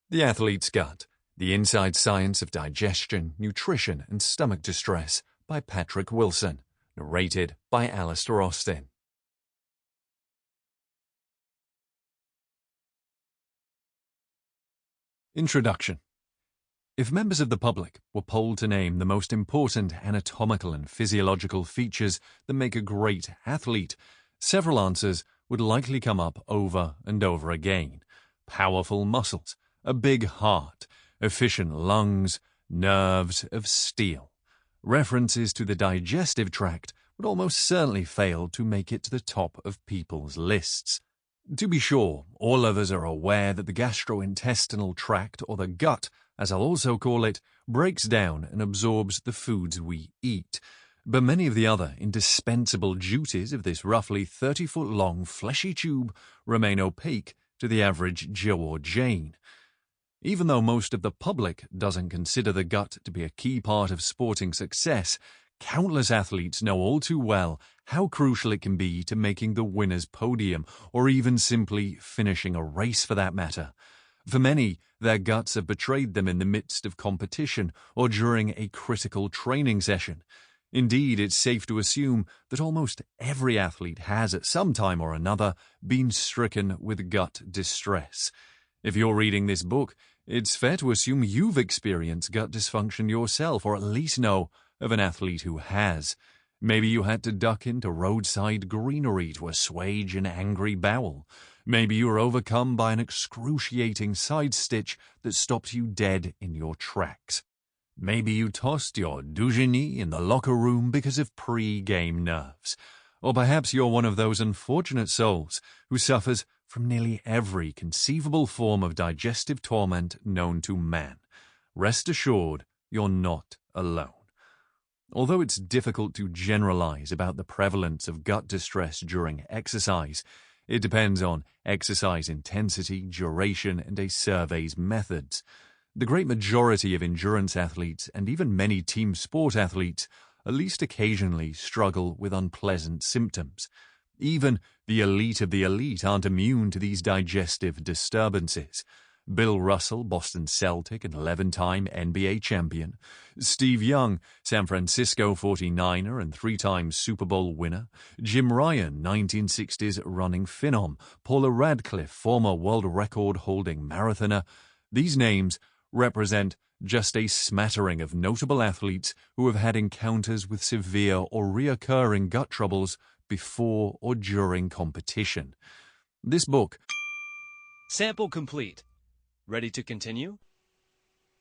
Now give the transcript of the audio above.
The Athlete's Gut, The Inside Science of Digestion, Nutrition, and Stomach Distress by Patrick Wilson. Narrated by Alister Austin. Introduction. If members of the public were polled to name the most important anatomical and physiological features that make a great athlete, several answers would likely come up over and over again. Powerful muscles, a big heart, efficient lungs, nerves of steel. References to the digestive tract would almost certainly fail to make it to the top of people's lists. To be sure, all others are aware that the gastrointestinal tract, or the gut, as I'll also call it, breaks down and absorbs the foods we eat. But many of the other indispensable duties of this roughly 30-foot-long fleshy tube remain opaque to the average Joe or Jane. Even though most of the public doesn't consider the gut to be a key part of sporting success, countless athletes know all too well how crucial it can be to making the winner's podium, or even simply finishing a race for that matter. For many, their guts have betrayed them in the midst of competition or during a critical training session. Indeed, it's safe to assume that almost every athlete has at some time or another been stricken with gut distress. If you're reading this book, it's fair to assume you've experienced gut dysfunction yourself, or at least know of an athlete who has. Maybe you had to duck into roadside greenery to assuage an angry bowel. Maybe you were overcome by an excruciating side stitch that stopped you dead in your tracks. Maybe you tossed your déjeuner in the locker room because of pre-game nerves. Or perhaps you're one of those unfortunate souls who suffers from nearly every conceivable form of digestive torment known to man. Rest assured, you're not alone. Although it's difficult to generalize about the prevalence of gut distress during exercise, it depends on exercise intensity, duration, and a survey's methods. The great majority of endurance athletes, and even many team sport athletes, at least occasionally struggle with unpleasant symptoms. Even the elite of the elite aren't immune to these digestive disturbances. Bill Russell, Boston Celtic and 11-time NBA champion. Steve Young, San Francisco 49er and 3-time Super Bowl winner. Jim Ryan, 1960s running phenom. Paula Radcliffe, former world record-holding marathoner. These names represent just a smattering of notable athletes who have had encounters with severe or reoccurring gut troubles before or during competition. This book. Sample complete. Ready to continue?